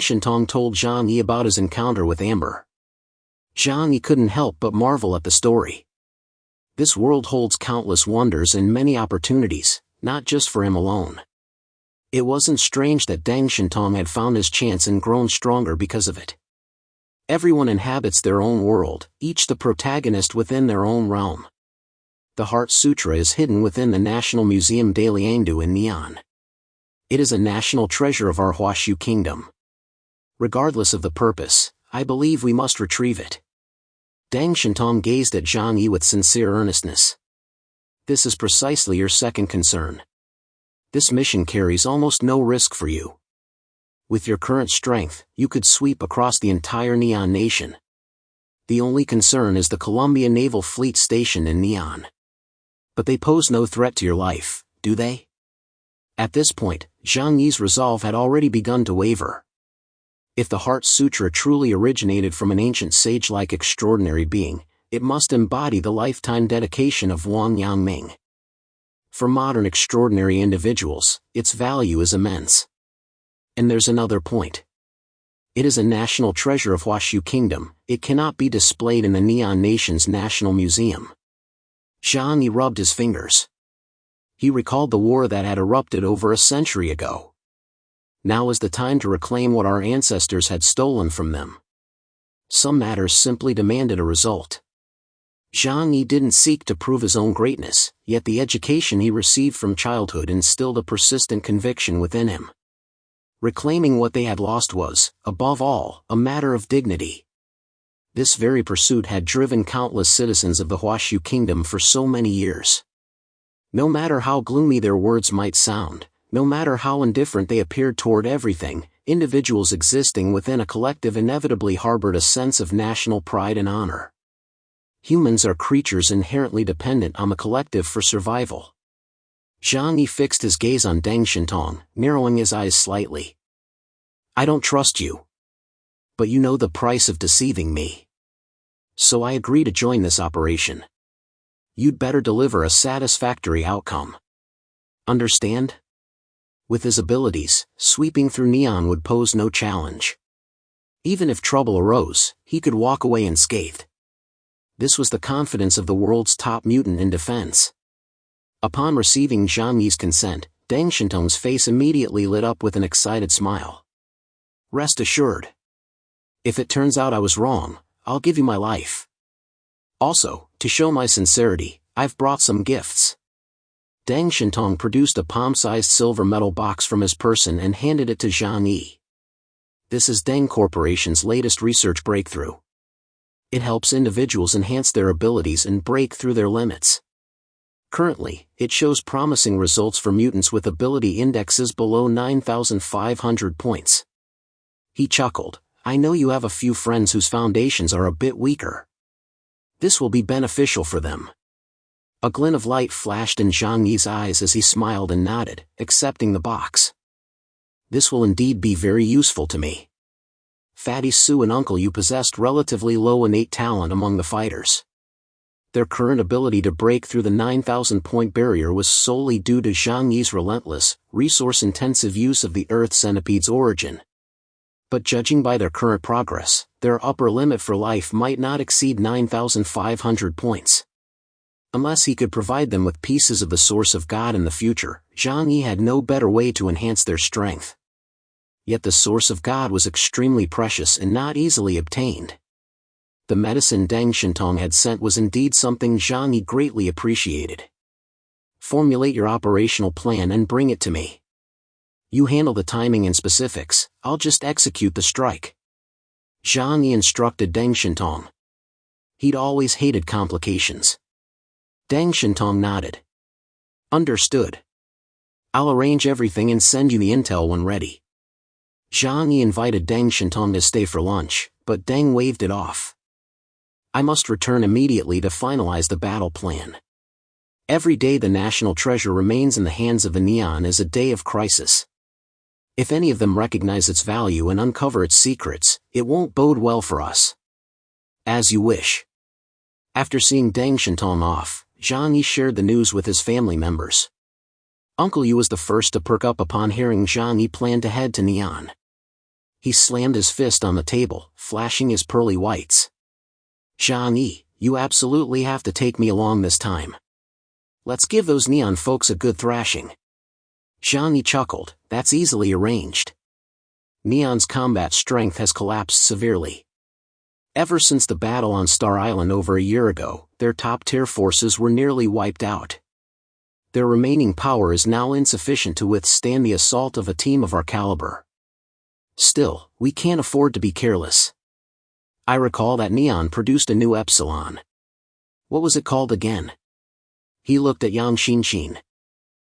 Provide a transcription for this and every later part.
Shintong told Zhang Yi about his encounter with Amber. Zhang Yi couldn't help but marvel at the story. This world holds countless wonders and many opportunities, not just for him alone. It wasn't strange that Deng Shintong had found his chance and grown stronger because of it. Everyone inhabits their own world, each the protagonist within their own realm. The Heart Sutra is hidden within the National Museum de Liangdu in Neon. It is a national treasure of our Huashu kingdom. Regardless of the purpose, I believe we must retrieve it. Deng Shintong gazed at Zhang Yi with sincere earnestness. This is precisely your second concern. This mission carries almost no risk for you. With your current strength, you could sweep across the entire Neon nation. The only concern is the Columbia Naval Fleet stationed in Neon. But they pose no threat to your life, do they? At this point, Zhang Yi's resolve had already begun to waver. If the Heart Sutra truly originated from an ancient sage-like extraordinary being, it must embody the lifetime dedication of Wang Yangming. For modern extraordinary individuals, its value is immense. And there's another point. It is a national treasure of Huashu Kingdom. It cannot be displayed in the Neon Nation's National Museum. Zhang Yi rubbed his fingers. He recalled the war that had erupted over a century ago. Now is the time to reclaim what our ancestors had stolen from them. Some matters simply demanded a result. Zhang Yi didn't seek to prove his own greatness, yet the education he received from childhood instilled a persistent conviction within him. Reclaiming what they had lost was, above all, a matter of dignity. This very pursuit had driven countless citizens of the Huashu Kingdom for so many years. No matter how gloomy their words might sound, no matter how indifferent they appeared toward everything, individuals existing within a collective inevitably harbored a sense of national pride and honor. Humans are creatures inherently dependent on the collective for survival. Zhang Yi fixed his gaze on Deng Shintong, narrowing his eyes slightly. I don't trust you. But you know the price of deceiving me. So I agree to join this operation. You'd better deliver a satisfactory outcome. Understand? With his abilities, sweeping through Neon would pose no challenge. Even if trouble arose, he could walk away unscathed. This was the confidence of the world's top mutant in defense. Upon receiving Zhang Yi's consent, Deng Shintong's face immediately lit up with an excited smile. Rest assured. If it turns out I was wrong, I'll give you my life. Also, to show my sincerity, I've brought some gifts. Deng Shintong produced a palm-sized silver metal box from his person and handed it to Zhang Yi. This is Deng Corporation's latest research breakthrough. It helps individuals enhance their abilities and break through their limits. Currently, it shows promising results for mutants with ability indexes below 9,500 points. He chuckled. I know you have a few friends whose foundations are a bit weaker. This will be beneficial for them. A glint of light flashed in Zhang Yi's eyes as he smiled and nodded, accepting the box. This will indeed be very useful to me. Fatty Sue and Uncle Yu possessed relatively low innate talent among the fighters. Their current ability to break through the 9,000-point barrier was solely due to Zhang Yi's relentless, resource-intensive use of the Earth Centipede's origin. But judging by their current progress, their upper limit for life might not exceed 9,500 points. Unless he could provide them with pieces of the Source of God in the future, Zhang Yi had no better way to enhance their strength. Yet the Source of God was extremely precious and not easily obtained. The medicine Deng Shintong had sent was indeed something Zhang Yi greatly appreciated. Formulate your operational plan and bring it to me. You handle the timing and specifics, I'll just execute the strike. Zhang Yi instructed Deng Shintong. He'd always hated complications. Deng Shintong nodded. Understood. I'll arrange everything and send you the intel when ready. Zhang Yi invited Deng Shintong to stay for lunch, but Deng waved it off. I must return immediately to finalize the battle plan. Every day the national treasure remains in the hands of the Neon is a day of crisis. If any of them recognize its value and uncover its secrets, it won't bode well for us. As you wish. After seeing Deng Shintong off, Zhang Yi shared the news with his family members. Uncle Yu was the first to perk up upon hearing Zhang Yi planned to head to Neon. He slammed his fist on the table, flashing his pearly whites. Zhang, you absolutely have to take me along this time. Let's give those neon folks a good thrashing. Zhang chuckled, that's easily arranged. Neon's combat strength has collapsed severely. Ever since the battle on Star Island over a year ago, their top-tier forces were nearly wiped out. Their remaining power is now insufficient to withstand the assault of a team of our caliber. Still, we can't afford to be careless. I recall that Neon produced a new Epsilon. What was it called again? He looked at Yang Xinshin.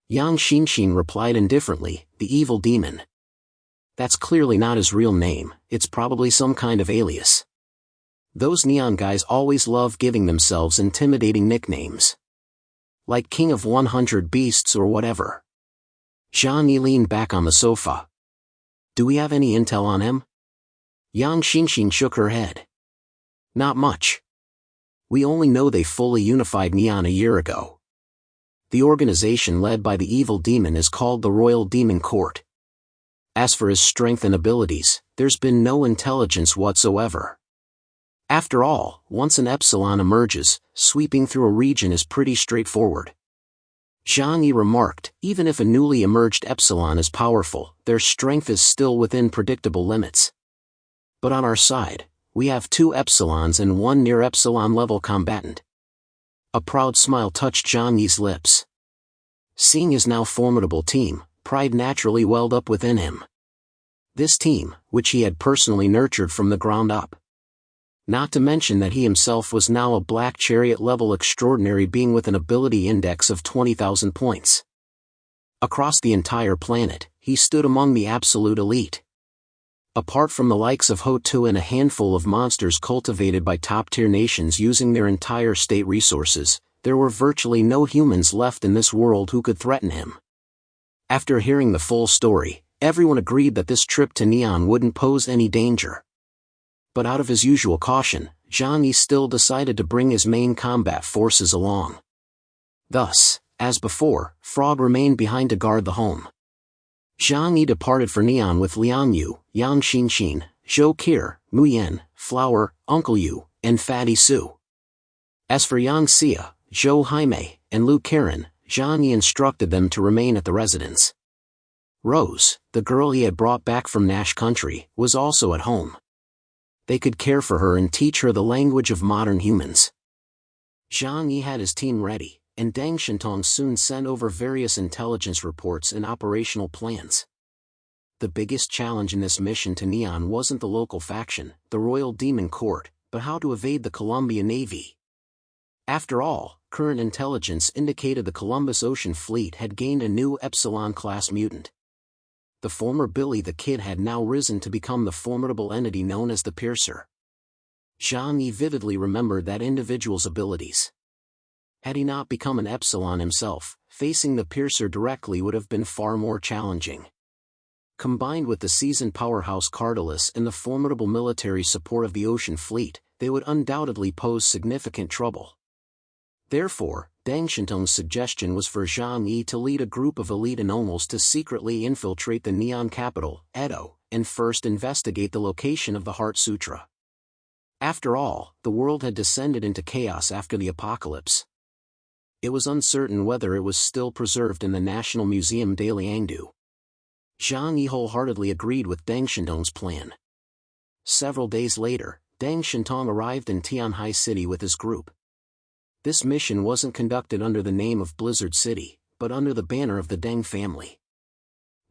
Yang Xinshin replied indifferently, the evil demon. That's clearly not his real name, it's probably some kind of alias. Those Neon guys always love giving themselves intimidating nicknames. Like King of 100 Beasts or whatever. Zhang Yi leaned back on the sofa. Do we have any intel on him? Yang Xinshin shook her head. Not much. We only know they fully unified Neon a year ago. The organization led by the evil demon is called the Royal Demon Court. As for his strength and abilities, there's been no intelligence whatsoever. After all, once an Epsilon emerges, sweeping through a region is pretty straightforward. Zhang Yi remarked, even if a newly emerged Epsilon is powerful, their strength is still within predictable limits. But on our side, we have 2 Epsilons and 1 near Epsilon level combatant. A proud smile touched Zhang Yi's lips. Seeing his now formidable team, pride naturally welled up within him. This team, which he had personally nurtured from the ground up. Not to mention that he himself was now a Black Chariot level extraordinary being with an ability index of 20,000 points. Across the entire planet, he stood among the absolute elite. Apart from the likes of Ho-Tu and a handful of monsters cultivated by top-tier nations using their entire state resources, there were virtually no humans left in this world who could threaten him. After hearing the full story, everyone agreed that this trip to Neon wouldn't pose any danger. But out of his usual caution, Zhang Yi still decided to bring his main combat forces along. Thus, as before, Frog remained behind to guard the home. Zhang Yi departed for Neon with Liang Yu, Yang Xinshin, Zhou Qir, Mu Yan, Flower, Uncle Yu, and Fatty Su. As for Yang Xia, Zhou Jaime, and Lu Karen, Zhang Yi instructed them to remain at the residence. Rose, the girl he had brought back from Nash Country, was also at home. They could care for her and teach her the language of modern humans. Zhang Yi had his team ready, and Deng Shintong soon sent over various intelligence reports and operational plans. The biggest challenge in this mission to Neon wasn't the local faction, the Royal Demon Court, but how to evade the Columbia Navy. After all, current intelligence indicated the Columbus Ocean Fleet had gained a new Epsilon-class mutant. The former Billy the Kid had now risen to become the formidable entity known as the Piercer. Zhang Yi vividly remembered that individual's abilities. Had he not become an Epsilon himself, facing the Piercer directly would have been far more challenging. Combined with the seasoned powerhouse Cardalus and the formidable military support of the Ocean Fleet, they would undoubtedly pose significant trouble. Therefore, Deng Shintong's suggestion was for Zhang Yi to lead a group of elite anomalous to secretly infiltrate the Neon capital, Edo, and first investigate the location of the Heart Sutra. After all, the world had descended into chaos after the apocalypse. It was uncertain whether it was still preserved in the National Museum de Liangdu. Zhang Yi wholeheartedly agreed with Deng Shintong's plan. Several days later, Deng Shintong arrived in Tianhai City with his group. This mission wasn't conducted under the name of Blizzard City, but under the banner of the Deng family.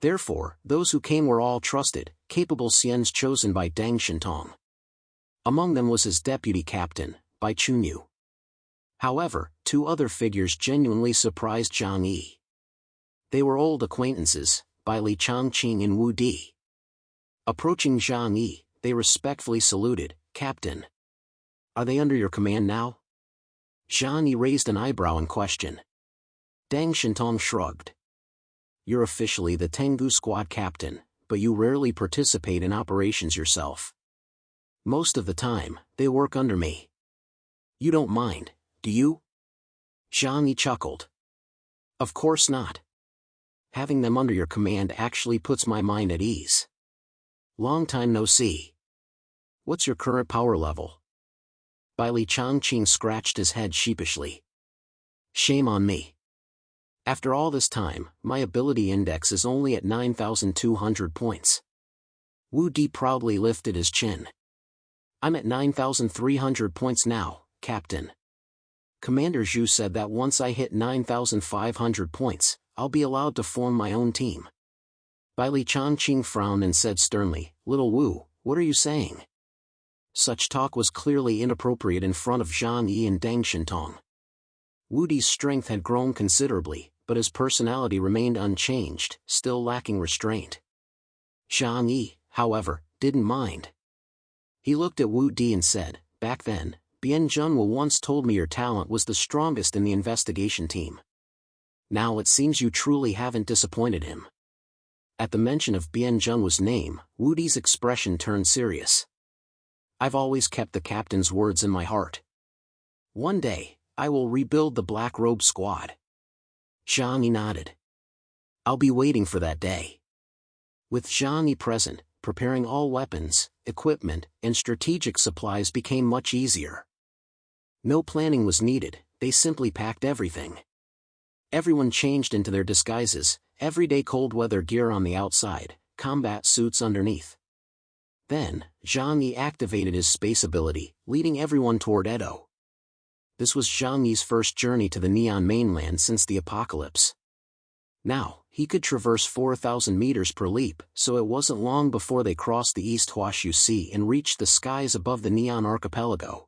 Therefore, those who came were all trusted, capable Xians chosen by Deng Shintong. Among them was his deputy captain, Bai Chunyu. However, 2 other figures genuinely surprised Zhang Yi. They were old acquaintances, Bai Li Changqing and Wu Di. Approaching Zhang Yi, they respectfully saluted, "Captain. Are they under your command now?" Zhang Yi raised an eyebrow in question. Deng Shintong shrugged. "You're officially the Tengu Squad captain, but you rarely participate in operations yourself. Most of the time, they work under me. You don't mind, do you?" Zhang Yi chuckled. "Of course not. Having them under your command actually puts my mind at ease." Long time no see. What's your current power level? Li Changqing scratched his head sheepishly. Shame on me. After all this time, my ability index is only at 9,200 points. Wu Di proudly lifted his chin. I'm at 9,300 points now, Captain. Commander Zhu said that once I hit 9,500 points, I'll be allowed to form my own team. Li Changqing frowned and said sternly, Little Wu, what are you saying? Such talk was clearly inappropriate in front of Zhang Yi and Deng Shintong. Wu Di's strength had grown considerably, but his personality remained unchanged, still lacking restraint. Zhang Yi, however, didn't mind. He looked at Wu Di and said, Back then, Bian Zhenhua once told me your talent was the strongest in the investigation team. Now it seems you truly haven't disappointed him. At the mention of Bian Zhenhua's name, Wu Di's expression turned serious. I've always kept the captain's words in my heart. One day, I will rebuild the Black Robe Squad. Zhang Yi nodded. I'll be waiting for that day. With Zhang Yi present, preparing all weapons, equipment, and strategic supplies became much easier. No planning was needed, they simply packed everything. Everyone changed into their disguises, everyday cold weather gear on the outside, combat suits underneath. Then, Zhang Yi activated his space ability, leading everyone toward Edo. This was Zhang Yi's first journey to the Neon mainland since the apocalypse. Now, he could traverse 4,000 meters per leap, so it wasn't long before they crossed the East Huashu Sea and reached the skies above the Neon archipelago.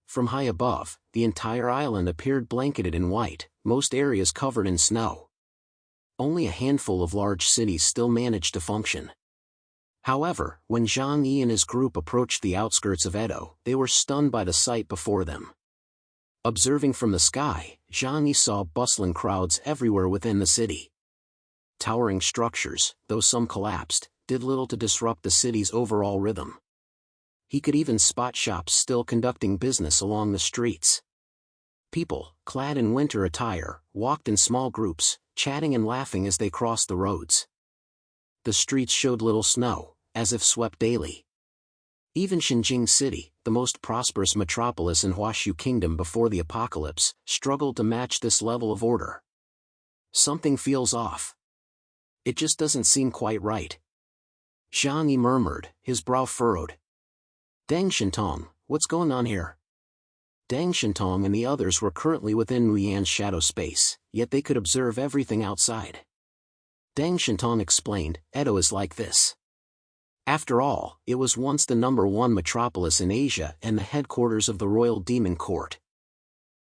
From high above, the entire island appeared blanketed in white, most areas covered in snow. Only a handful of large cities still managed to function. However, when Zhang Yi and his group approached the outskirts of Edo, they were stunned by the sight before them. Observing from the sky, Zhang Yi saw bustling crowds everywhere within the city. Towering structures, though some collapsed, did little to disrupt the city's overall rhythm. He could even spot shops still conducting business along the streets. People, clad in winter attire, walked in small groups, chatting and laughing as they crossed the roads. The streets showed little snow, as if swept daily. Even Xinjing City, the most prosperous metropolis in Huashu Kingdom before the apocalypse, struggled to match this level of order. Something feels off. It just doesn't seem quite right. Zhang Yi murmured, his brow furrowed. Deng Shintong, what's going on here? Deng Shintong and the others were currently within Muyan's shadow space, yet they could observe everything outside. Deng Shintong explained, Edo is like this. After all, it was once the #1 metropolis in Asia and the headquarters of the Royal Demon Court.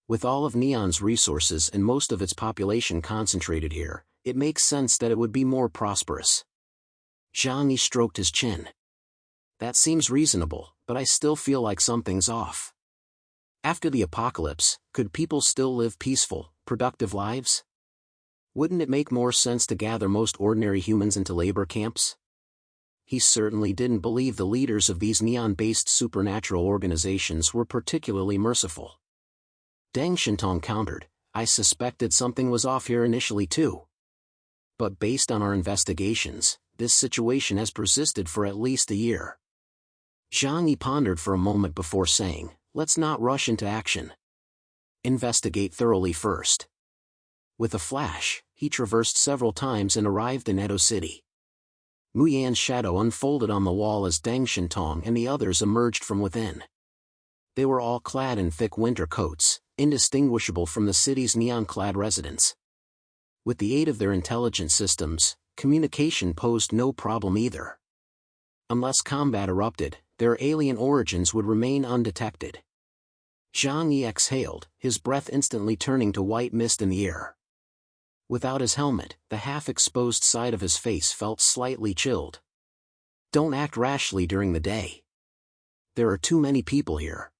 With all of Neon's resources and most of its population concentrated here, it makes sense that it would be more prosperous. Zhang Yi stroked his chin. That seems reasonable, but I still feel like something's off. After the apocalypse, could people still live peaceful, productive lives? Wouldn't it make more sense to gather most ordinary humans into labor camps? He certainly didn't believe the leaders of these neon-based supernatural organizations were particularly merciful. Deng Shintong countered, I suspected something was off here initially too. But based on our investigations, this situation has persisted for at least a year. Zhang Yi pondered for a moment before saying, let's not rush into action. Investigate thoroughly first. With a flash, he traversed several times and arrived in Edo City. Muyan's shadow unfolded on the wall as Deng Shintong and the others emerged from within. They were all clad in thick winter coats, indistinguishable from the city's neon-clad residents. With the aid of their intelligence systems, communication posed no problem either. Unless combat erupted, their alien origins would remain undetected. Zhang Yi exhaled, his breath instantly turning to white mist in the air. Without his helmet, the half-exposed side of his face felt slightly chilled. Don't act rashly during the day. There are too many people here.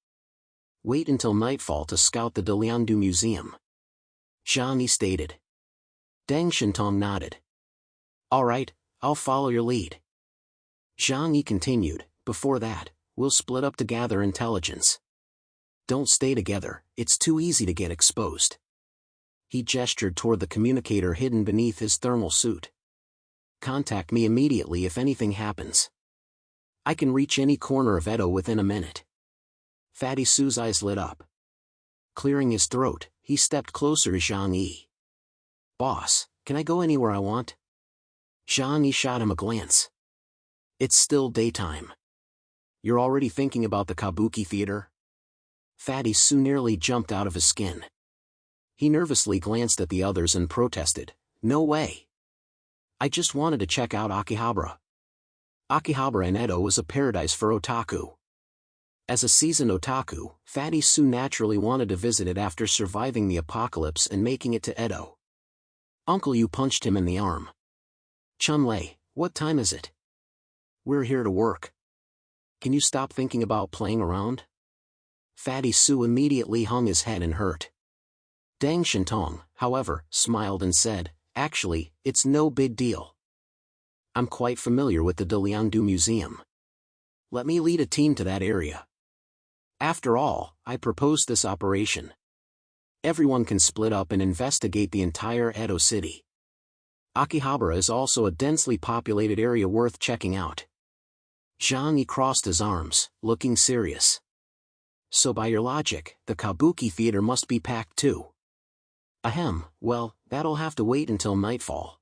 Wait until nightfall to scout the Daliandu Museum. Zhang Yi stated. Deng Shintong nodded. All right, I'll follow your lead. Zhang Yi continued, before that, we'll split up to gather intelligence. Don't stay together, it's too easy to get exposed. He gestured toward the communicator hidden beneath his thermal suit. Contact me immediately if anything happens. I can reach any corner of Edo within a minute. Fatty Sue's eyes lit up. Clearing his throat, he stepped closer to Zhang Yi. Boss, can I go anywhere I want? Zhang Yi shot him a glance. It's still daytime. You're already thinking about the Kabuki theater? Fatty Sue nearly jumped out of his skin. He nervously glanced at the others and protested, no way. I just wanted to check out Akihabara. Akihabara in Edo is a paradise for otaku. As a seasoned otaku, Fatty Sue naturally wanted to visit it after surviving the apocalypse and making it to Edo. Uncle Yu punched him in the arm. Chun-Lei, what time is it? We're here to work. Can you stop thinking about playing around? Fatty Sue immediately hung his head and hurt. Deng Shintong, however, smiled and said, actually, it's no big deal. I'm quite familiar with the Daliangdu Museum. Let me lead a team to that area. After all, I proposed this operation. Everyone can split up and investigate the entire Edo city. Akihabara is also a densely populated area worth checking out. Zhang Yi crossed his arms, looking serious. So by your logic, the Kabuki theater must be packed too. Ahem, well, that'll have to wait until nightfall.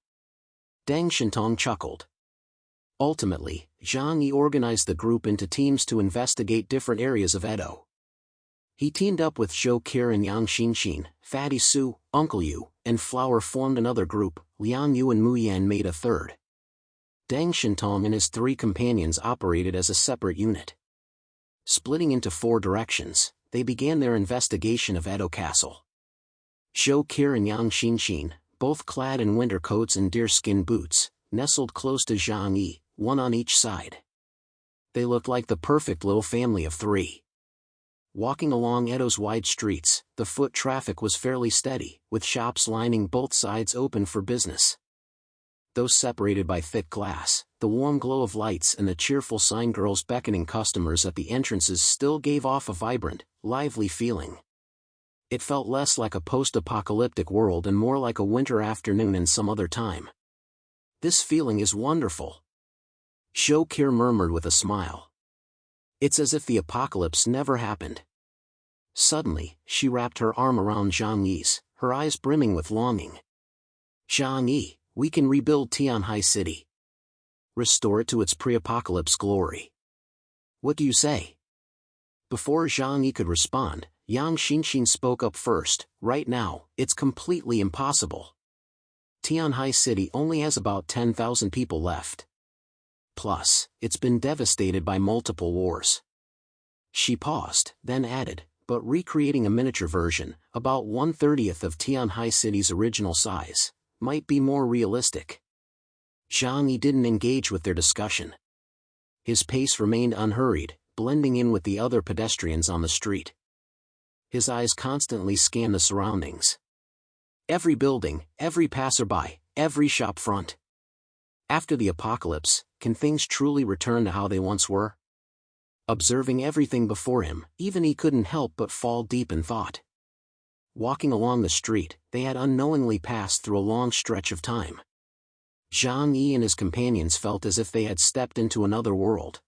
Deng Shintong chuckled. Ultimately, Zhang Yi organized the group into teams to investigate different areas of Edo. He teamed up with Zhou Qir and Yang Xinxin, Fatty Sue, Uncle Yu, and Flower formed another group, Liang Yu and Mu Yan made a third. Deng Shintong and his three companions operated as a separate unit. Splitting into 4 directions, they began their investigation of Edo Castle. Zhou Qir and Yang Xinxin, both clad in winter coats and deerskin boots, nestled close to Zhang Yi, one on each side. They looked like the perfect little family of 3. Walking along Edo's wide streets, the foot traffic was fairly steady, with shops lining both sides open for business. Though separated by thick glass, the warm glow of lights and the cheerful sign girls beckoning customers at the entrances still gave off a vibrant, lively feeling. It felt less like a post-apocalyptic world and more like a winter afternoon in some other time. This feeling is wonderful. Zhou Qir murmured with a smile. It's as if the apocalypse never happened. Suddenly, she wrapped her arm around Zhang Yi's, her eyes brimming with longing. Zhang Yi, we can rebuild Tianhai City. Restore it to its pre-apocalypse glory. What do you say? Before Zhang Yi could respond, Yang Xinxin spoke up first. Right now, it's completely impossible. Tianhai City only has about 10,000 people left. Plus, it's been devastated by multiple wars. She paused, then added, but recreating a miniature version, about 1/30th of Tianhai City's original size, might be more realistic. Zhang Yi didn't engage with their discussion. His pace remained unhurried, blending in with the other pedestrians on the street. His eyes constantly scanned the surroundings. Every building, every passerby, every shop front. After the apocalypse, can things truly return to how they once were? Observing everything before him, even he couldn't help but fall deep in thought. Walking along the street, they had unknowingly passed through a long stretch of time. Zhang Yi and his companions felt as if they had stepped into another world.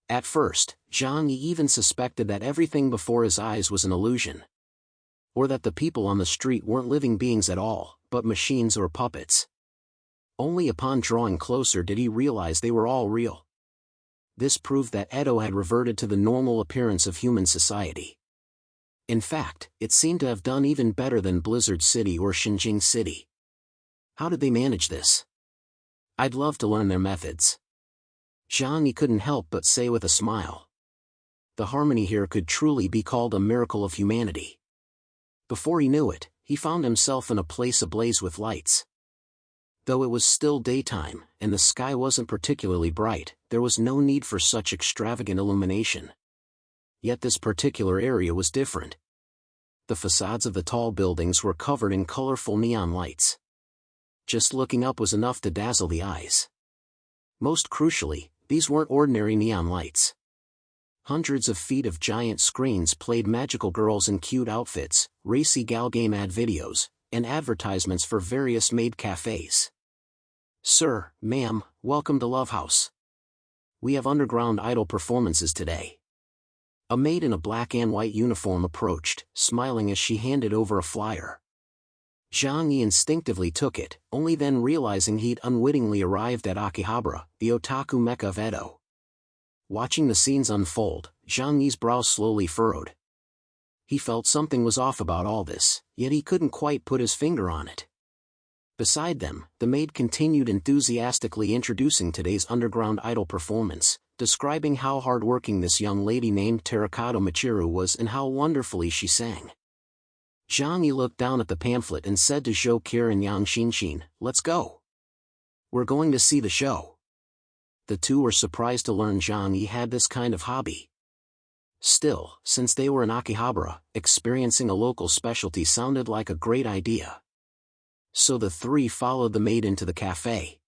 At first, Zhang Yi even suspected that everything before his eyes was an illusion. Or that the people on the street weren't living beings at all, but machines or puppets. Only upon drawing closer did he realize they were all real. This proved that Edo had reverted to the normal appearance of human society. In fact, it seemed to have done even better than Blizzard City or Xinjing City. How did they manage this? I'd love to learn their methods. Zhang Yi couldn't help but say with a smile. The harmony here could truly be called a miracle of humanity. Before he knew it, he found himself in a place ablaze with lights. Though it was still daytime, and the sky wasn't particularly bright, there was no need for such extravagant illumination. Yet this particular area was different. The facades of the tall buildings were covered in colorful neon lights. Just looking up was enough to dazzle the eyes. Most crucially, these weren't ordinary neon lights. Hundreds of feet of giant screens played magical girls in cute outfits, racy gal game ad videos, and advertisements for various maid cafes. Sir, ma'am, welcome to Love House. We have underground idol performances today. A maid in a black and white uniform approached, smiling as she handed over a flyer. Zhang Yi instinctively took it, only then realizing he'd unwittingly arrived at Akihabara, the otaku mecca of Edo. Watching the scenes unfold, Zhang Yi's brow slowly furrowed. He felt something was off about all this, yet he couldn't quite put his finger on it. Beside them, the maid continued enthusiastically introducing today's underground idol performance, describing how hard-working this young lady named Terracotta Michiru was and how wonderfully she sang. Zhang Yi looked down at the pamphlet and said to Zhou Qi and Yang Xinxin, "Let's go. We're going to see the show." The two were surprised to learn Zhang Yi had this kind of hobby. Still, since they were in Akihabara, experiencing a local specialty sounded like a great idea. So the three followed the maid into the cafe.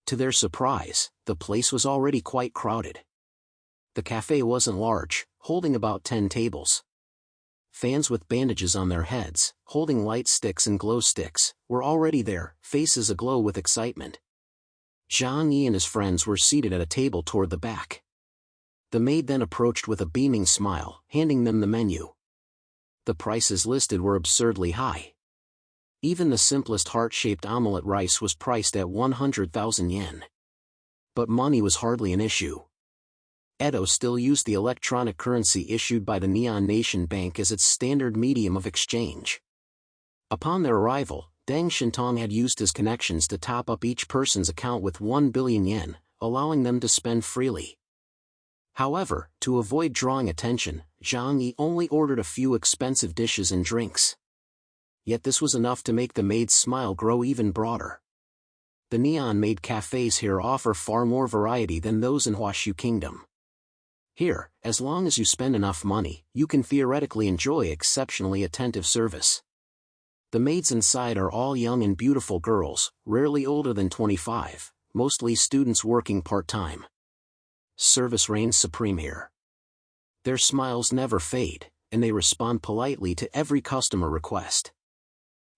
To their surprise, the place was already quite crowded. The cafe wasn't large, holding about 10 tables. Fans with bandages on their heads, holding light sticks and glow sticks, were already there, faces aglow with excitement. Zhang Yi and his friends were seated at a table toward the back. The maid then approached with a beaming smile, handing them the menu. The prices listed were absurdly high. Even the simplest heart-shaped omelette rice was priced at 100,000 yen. But money was hardly an issue. Edo still used the electronic currency issued by the Neon Nation Bank as its standard medium of exchange. Upon their arrival, Deng Shintong had used his connections to top up each person's account with 1 billion yen, allowing them to spend freely. However, to avoid drawing attention, Zhang Yi only ordered a few expensive dishes and drinks. Yet this was enough to make the maid's smile grow even broader. The neon-made cafes here offer far more variety than those in Huashu Kingdom. Here, as long as you spend enough money, you can theoretically enjoy exceptionally attentive service. The maids inside are all young and beautiful girls, rarely older than 25, mostly students working part-time. Service reigns supreme here. Their smiles never fade, and they respond politely to every customer request.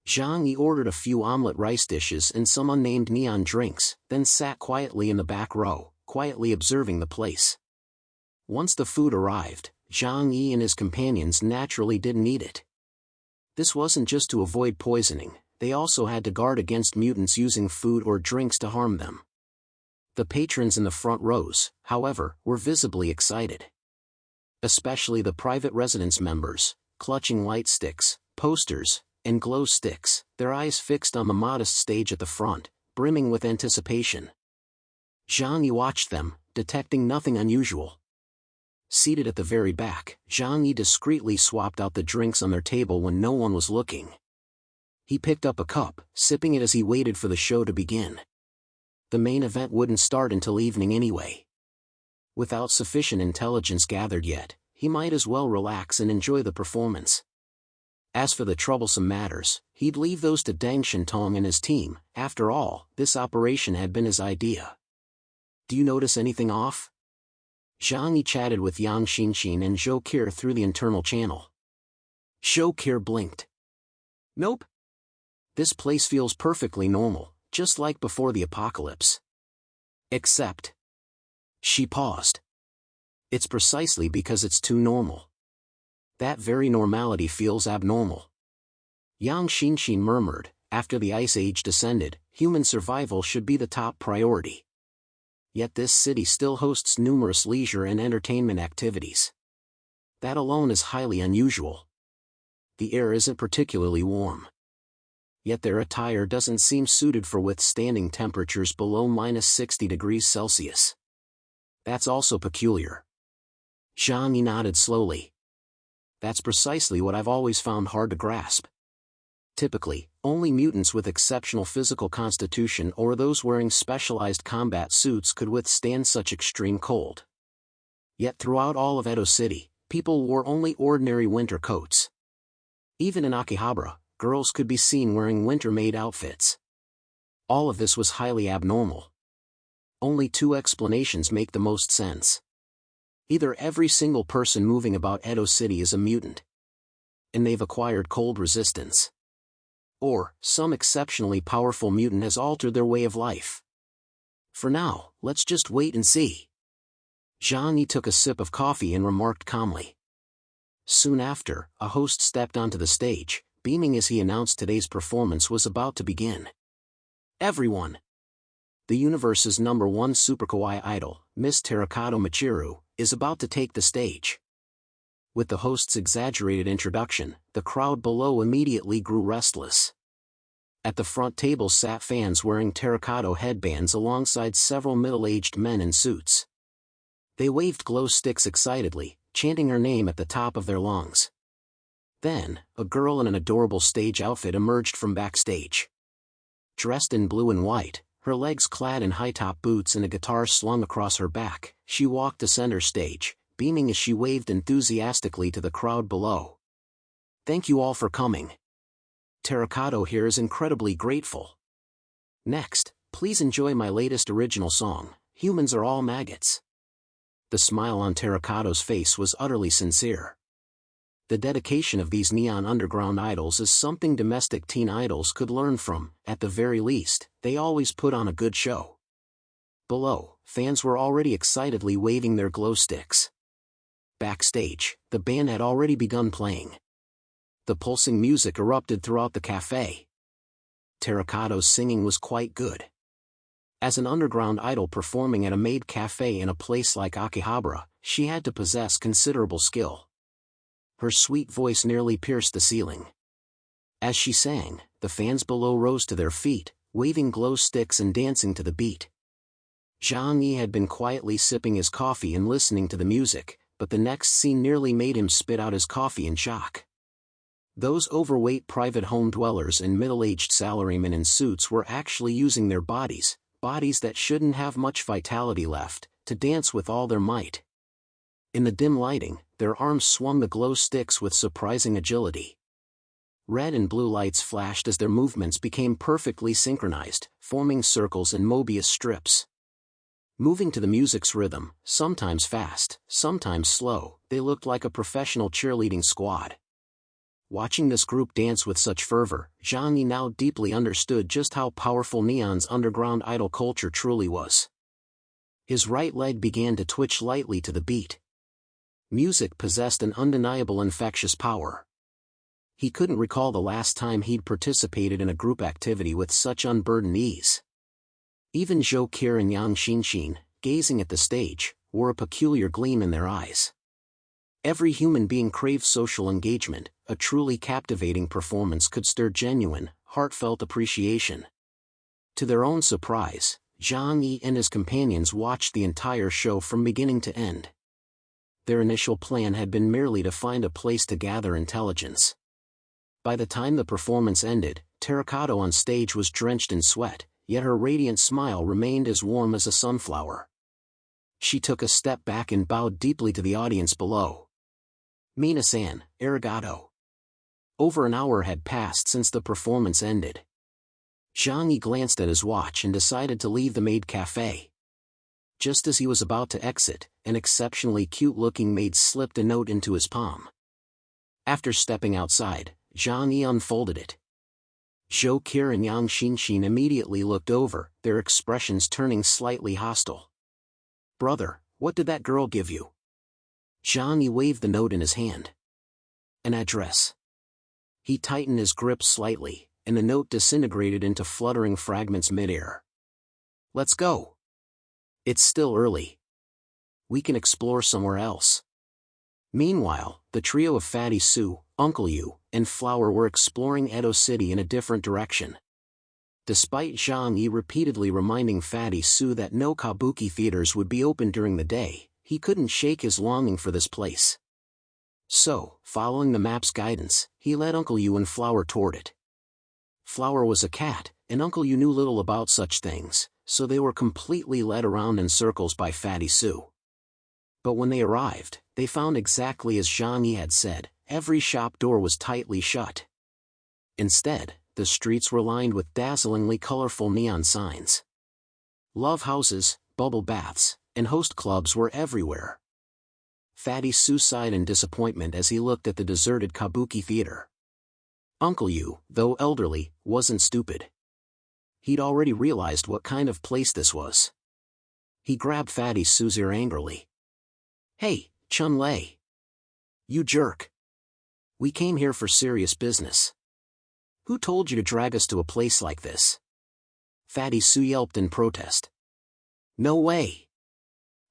Zhang Yi ordered a few omelette rice dishes and some unnamed neon drinks, then sat quietly in the back row, quietly observing the place. Once the food arrived, Zhang Yi and his companions naturally didn't eat it. This wasn't just to avoid poisoning, they also had to guard against mutants using food or drinks to harm them. The patrons in the front rows, however, were visibly excited. Especially the private residence members, clutching light sticks, posters, and glow sticks, their eyes fixed on the modest stage at the front, brimming with anticipation. Zhang Yi watched them, detecting nothing unusual. Seated at the very back, Zhang Yi discreetly swapped out the drinks on their table when no one was looking. He picked up a cup, sipping it as he waited for the show to begin. The main event wouldn't start until evening anyway. Without sufficient intelligence gathered yet, he might as well relax and enjoy the performance. As for the troublesome matters, he'd leave those to Deng Shintong and his team. After all, this operation had been his idea. "Do you notice anything off?" Zhang Yi chatted with Yang Xinxin and Zhou Qi through the internal channel. Zhou Qi blinked. "Nope. This place feels perfectly normal, just like before the apocalypse. Except..." She paused. "It's precisely because it's too normal. That very normality feels abnormal." Yang Xinxin murmured, "After the Ice Age descended, human survival should be the top priority. Yet this city still hosts numerous leisure and entertainment activities. That alone is highly unusual. The air isn't particularly warm. Yet their attire doesn't seem suited for withstanding temperatures below -60 degrees Celsius. That's also peculiar." Zhang Yi nodded slowly. "That's precisely what I've always found hard to grasp. Typically, only mutants with exceptional physical constitution or those wearing specialized combat suits could withstand such extreme cold. Yet throughout all of Edo City, people wore only ordinary winter coats. Even in Akihabara, girls could be seen wearing winter-made outfits. All of this was highly abnormal. Only two explanations make the most sense. Either every single person moving about Edo City is a mutant, and they've acquired cold resistance. Or, some exceptionally powerful mutant has altered their way of life. For now, let's just wait and see." Zhang Yi took a sip of coffee and remarked calmly. Soon after, a host stepped onto the stage, beaming as he announced today's performance was about to begin. Everyone! The universe's #1 super kawaii idol, Miss Terracotta Michiru, is about to take the stage. With the host's exaggerated introduction, the crowd below immediately grew restless. At the front table sat fans wearing terracotta headbands alongside several middle-aged men in suits. They waved glow sticks excitedly, chanting her name at the top of their lungs. Then, a girl in an adorable stage outfit emerged from backstage. Dressed in blue and white, her legs clad in high-top boots and a guitar slung across her back, she walked to center stage, beaming as she waved enthusiastically to the crowd below. Thank you all for coming. Terracotta here is incredibly grateful. Next, please enjoy my latest original song, Humans Are All Maggots. The smile on Terracotta's face was utterly sincere. The dedication of these neon underground idols is something domestic teen idols could learn from. At the very least, they always put on a good show. Below, fans were already excitedly waving their glow sticks. Backstage, the band had already begun playing. The pulsing music erupted throughout the cafe. Terracotta's singing was quite good. As an underground idol performing at a maid cafe in a place like Akihabara, she had to possess considerable skill. Her sweet voice nearly pierced the ceiling. As she sang, the fans below rose to their feet, waving glow sticks and dancing to the beat. Zhang Yi had been quietly sipping his coffee and listening to the music, but the next scene nearly made him spit out his coffee in shock. Those overweight private home dwellers and middle-aged salarymen in suits were actually using their bodies that shouldn't have much vitality left, to dance with all their might. In the dim lighting, their arms swung the glow sticks with surprising agility. Red and blue lights flashed as their movements became perfectly synchronized, forming circles and Mobius strips. Moving to the music's rhythm, sometimes fast, sometimes slow, they looked like a professional cheerleading squad. Watching this group dance with such fervor, Zhang Yi now deeply understood just how powerful Neon's underground idol culture truly was. His right leg began to twitch lightly to the beat. Music possessed an undeniable infectious power. He couldn't recall the last time he'd participated in a group activity with such unburdened ease. Even Zhou Qi and Yang Xinxin, gazing at the stage, wore a peculiar gleam in their eyes. Every human being craves social engagement. A truly captivating performance could stir genuine, heartfelt appreciation. To their own surprise, Zhang Yi and his companions watched the entire show from beginning to end. Their initial plan had been merely to find a place to gather intelligence. By the time the performance ended, Terracotta on stage was drenched in sweat, yet her radiant smile remained as warm as a sunflower. She took a step back and bowed deeply to the audience below. Mina-san, arigato. Over an hour had passed since the performance ended. Zhang Yi glanced at his watch and decided to leave the maid cafe. Just as he was about to exit, an exceptionally cute-looking maid slipped a note into his palm. After stepping outside, Zhang Yi unfolded it. Zhou Qi and Yang Xinxin immediately looked over, their expressions turning slightly hostile. Brother, what did that girl give you? Zhang Yi waved the note in his hand. An address. He tightened his grip slightly, and the note disintegrated into fluttering fragments mid-air. Let's go. It's still early. We can explore somewhere else. Meanwhile, the trio of Fatty Sue, Uncle Yu, and Flower were exploring Edo City in a different direction. Despite Zhang Yi repeatedly reminding Fatty Sue that no kabuki theaters would be open during the day, he couldn't shake his longing for this place. So, following the map's guidance, he led Uncle Yu and Flower toward it. Flower was a cat, and Uncle Yu knew little about such things, so they were completely led around in circles by Fatty Sue. But when they arrived, they found exactly as Zhang Yi had said, every shop door was tightly shut. Instead, the streets were lined with dazzlingly colorful neon signs. Love houses, bubble baths, and host clubs were everywhere. Fatty Sue sighed in disappointment as he looked at the deserted kabuki theater. Uncle Yu, though elderly, wasn't stupid. He'd already realized what kind of place this was. He grabbed Fatty Sue's ear angrily. Hey, Chun Lei. You jerk. We came here for serious business. Who told you to drag us to a place like this? Fatty Sue yelped in protest. No way.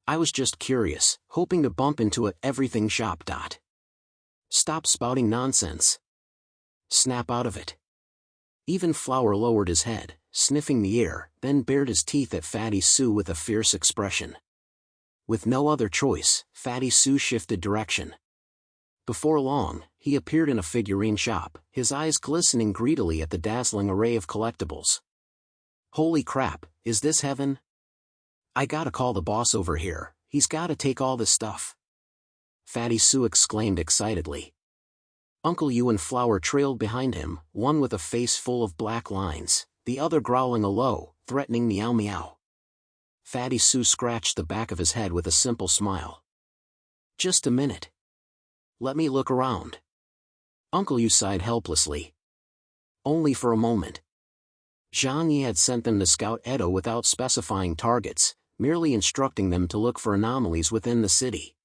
I was just curious, hoping to bump into a everything shop. Stop spouting nonsense. Snap out of it. Even Flower lowered his head, sniffing the air, then bared his teeth at Fatty Sue with a fierce expression. With no other choice, Fatty Sue shifted direction. Before long, he appeared in a figurine shop, his eyes glistening greedily at the dazzling array of collectibles. Holy crap, is this heaven? I gotta call the boss over here, he's gotta take all this stuff. Fatty Sue exclaimed excitedly. Uncle Yu and Flower trailed behind him, one with a face full of black lines, the other growling a low, threatening meow meow. Fatty Sue scratched the back of his head with a simple smile. Just a minute. Let me look around. Uncle Yu sighed helplessly. Only for a moment. Zhang Yi had sent them to scout Edo without specifying targets, merely instructing them to look for anomalies within the city.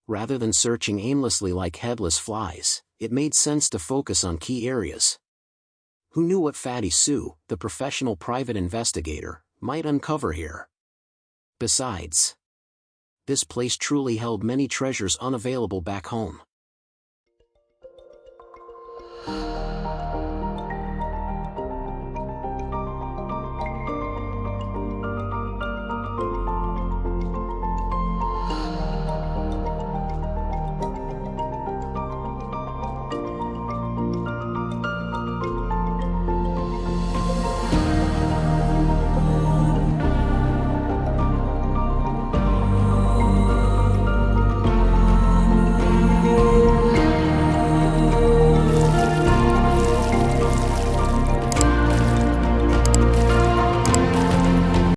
Rather than searching aimlessly like headless flies, it made sense to focus on key areas. Who knew what Fatty Sue, the professional private investigator, might uncover here? Besides, this place truly held many treasures unavailable back home.